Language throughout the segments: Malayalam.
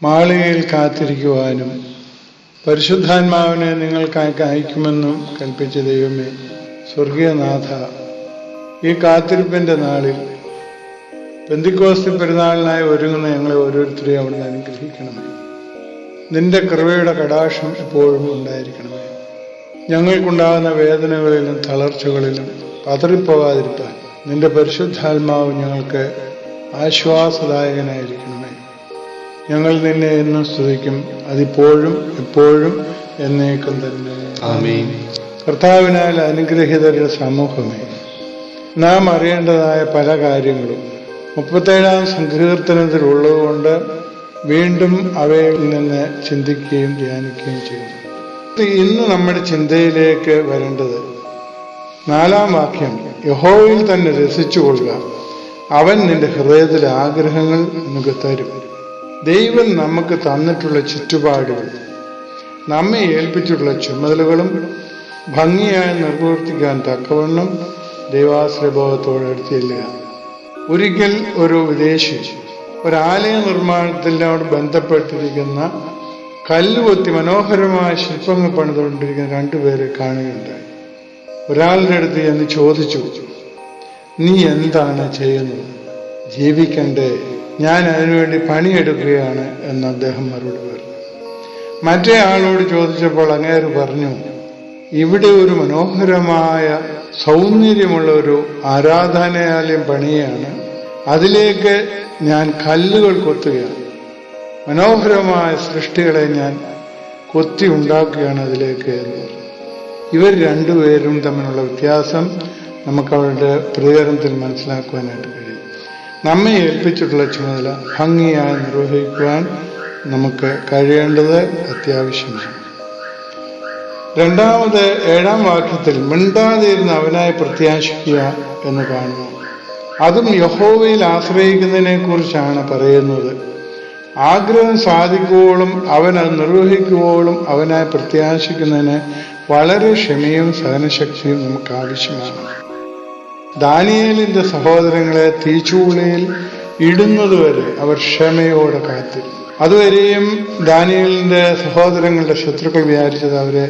മാളികയിൽ കാത്തിരിക്കുവാനും പരിശുദ്ധാത്മാവിനെ നിങ്ങൾക്കായി അയക്കുമെന്നും കൽപ്പിച്ച ദൈവമേ, സ്വർഗീയനാഥ, ഈ കാത്തിരിപ്പിൻ്റെ നാളിൽ പെന്തിക്കോസ്തി പെരുന്നാളിനായി ഒരുങ്ങുന്ന ഞങ്ങളെ ഓരോരുത്തരെയും അവിടുന്ന് അനുഗ്രഹിക്കണമേ. നിന്റെ കൃപയുടെ കടാക്ഷം എപ്പോഴും ഉണ്ടായിരിക്കണമേ. ഞങ്ങൾക്കുണ്ടാകുന്ന വേദനകളിലും തളർച്ചകളിലും പതറിപ്പോകാതിരിക്കാൻ നിന്റെ പരിശുദ്ധാത്മാവ് ഞങ്ങൾക്ക് ആശ്വാസദായകനായിരിക്കണമേ. ഞങ്ങൾ നിന്നെ എന്നും സ്തുതിക്കും, അതിപ്പോഴും എപ്പോഴും എന്നേക്കും തന്നെ. ആമേൻ. കർത്താവിനാൽ അനുഗ്രഹീതരുടെ സമൂഹമേ, നാം അറിയേണ്ടതായ പല കാര്യങ്ങളും 37-ാം സങ്കീർത്തനത്തിലുള്ളതുകൊണ്ട് വീണ്ടും അവയിൽ നിന്ന് ചിന്തിക്കുകയും ധ്യാനിക്കുകയും ചെയ്യുന്നു. ഇന്ന് നമ്മുടെ ചിന്തയിലേക്ക് വരേണ്ടത് 4-ാം വാക്യം, യഹോവയിൽ തന്നെ രസിച്ചുകൊള്ളുക, അവൻ നിന്റെ ഹൃദയത്തിലെ ആഗ്രഹങ്ങൾ നിനക്ക് തരും. ദൈവം നമുക്ക് തന്നിട്ടുള്ള ചുറ്റുപാടുകൾ, നമ്മെ ഏൽപ്പിച്ചിട്ടുള്ള ചുമതലകളും ഭംഗിയായി നിർവർത്തിക്കാൻ തക്കവണ്ണം ദൈവാശ്രയബോധത്തോടെ എടുത്തില്ല. ഒരിക്കൽ ഒരു വിദേശി ഒരാലയ നിർമ്മാണത്തിനോട് ബന്ധപ്പെട്ടിരിക്കുന്ന കല്ലുകൊത്തി മനോഹരമായ ശില്പങ്ങൾ പണിതുകൊണ്ടിരിക്കുന്ന 2 പേരെ കാണുകയുണ്ടായി. ഒരാളുടെ അടുത്ത് എന്ന് ചോദിച്ചു, നീ എന്താണ് ചെയ്യുന്നത്? ജീവിക്കണ്ടേ? ഞാൻ അതിനുവേണ്ടി പണിയെടുക്കുകയാണ് എന്ന് അദ്ദേഹം മറുപടി പറഞ്ഞു. മറ്റേ ആളോട് ചോദിച്ചപ്പോൾ അങ്ങേര് പറഞ്ഞു, ഇവിടെ ഒരു മനോഹരമായ സൗന്ദര്യമുള്ള ഒരു ആരാധനാലയം പണിയാണ്, അതിലേക്ക് ഞാൻ കല്ലുകൾ കൊത്തുകയാണ്, മനോഹരമായ സൃഷ്ടികളെ ഞാൻ കൊത്തി ഉണ്ടാക്കുകയാണ് അതിലേക്ക് എന്ന് പറഞ്ഞു. ഇവർ 2 പേരും തമ്മിലുള്ള വ്യത്യാസം നമുക്ക് അവരുടെ പ്രതികരണത്തിൽ മനസ്സിലാക്കുവാനായിട്ട് കഴിയും. നമ്മെ ഏൽപ്പിച്ചിട്ടുള്ള ചുമതല ഭംഗിയായി നിർവഹിക്കുവാൻ നമുക്ക് കഴിയേണ്ടത് അത്യാവശ്യമാണ്. 2-ാമത് 7-ാം വാക്യത്തിൽ മിണ്ടാതിരുന്ന് അവനായി പ്രത്യാശിക്കുക എന്ന് കാണുന്നു. അതും യഹോവയിൽ ആശ്രയിക്കുന്നതിനെ കുറിച്ചാണ് പറയുന്നത്. ആഗ്രഹം സാധിക്കുവോളും അവൻ അത് നിർവഹിക്കുവോളും അവനായി പ്രത്യാശിക്കുന്നതിന് വളരെ ക്ഷമയും സഹനശക്തിയും നമുക്ക് ആവശ്യമാണ്. ദാനിയേലിന്റെ സഹോദരങ്ങളെ തീച്ചൂളയിൽ ഇടുന്നതുവരെ അവർ ക്ഷമയോടെ കാത്തിരുന്നു. അതുവരെയും ദാനിയേലിന്റെ സഹോദരങ്ങളുടെ ശത്രുക്കൾ വിചാരിച്ചത് അവരെ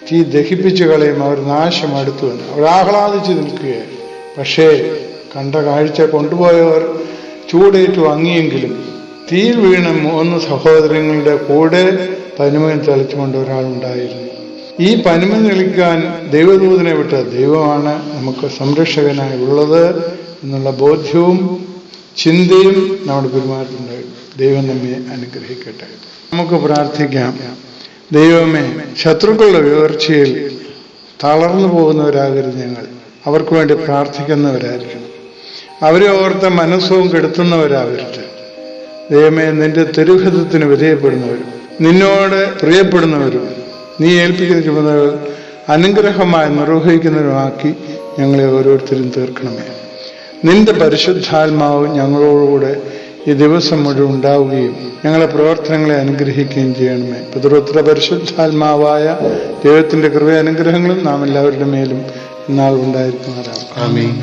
തീ ദഹിപ്പിച്ചു കളയും, അവർ നാശം അടുത്തു വന്നു. അവർ ആഹ്ലാദിച്ചു നിൽക്കുകയായി. പക്ഷേ കണ്ട കാഴ്ച കൊണ്ടുപോയവർ ചൂടേറ്റു വാങ്ങിയെങ്കിലും തീയിൽ വീണ 3 സഹോദരങ്ങളുടെ കൂടെ പനിമൻ തെളിച്ചുകൊണ്ട് ഒരാളുണ്ടായിരുന്നു. ഈ പനിമൻ തെളിക്കാൻ ദൈവദൂതനെ വിട്ട ദൈവമാണ് നമുക്ക് സംരക്ഷകനായി ഉള്ളത് എന്നുള്ള ബോധ്യവും ചിന്തയും നമ്മുടെ പെരുമാറ്റമുണ്ടായിരുന്നു. ദൈവം നമ്മെ അനുഗ്രഹിക്കട്ടെ. നമുക്ക് പ്രാർത്ഥിക്കാം. ദൈവമേ, ശത്രുക്കളുടെ ഉയർച്ചയിൽ തളർന്നു പോകുന്നവരാകരുത് ഞങ്ങൾ. അവർക്ക് വേണ്ടി പ്രാർത്ഥിക്കുന്നവരായിരിക്കണം. അവരെ ഓർത്ത മനസ്സവും കെടുത്തുന്നവരാകരുത്. ദൈവമേ, നിന്റെ തിരുഹിതത്തിന് വിധേയപ്പെടുന്നവരും നിന്നോട് പ്രിയപ്പെടുന്നവരും നീ ഏൽപ്പിക്കുന്ന ചുമതലകൾ അനുഗ്രഹമായി നിർവഹിക്കുന്നവരുമാക്കി ഞങ്ങളെ ഓരോരുത്തരും തീർക്കണമേ. നിന്റെ പരിശുദ്ധാത്മാവ് ഞങ്ങളോടുകൂടെ ഈ ദിവസം മുഴുവൻ ഉണ്ടാവുകയും ഞങ്ങളെ പ്രവർത്തനങ്ങളെ അനുഗ്രഹിക്കുകയും ചെയ്യണമേ. പിതൃപുത്ര പരിശുദ്ധാത്മാവായ ദൈവത്തിന്റെ കൃപ അനുഗ്രഹങ്ങളും നാം എല്ലാവരുടെ മേലും ഇന്നാൾ ഉണ്ടായിരിക്കുന്നവരാണ്. ആമേൻ.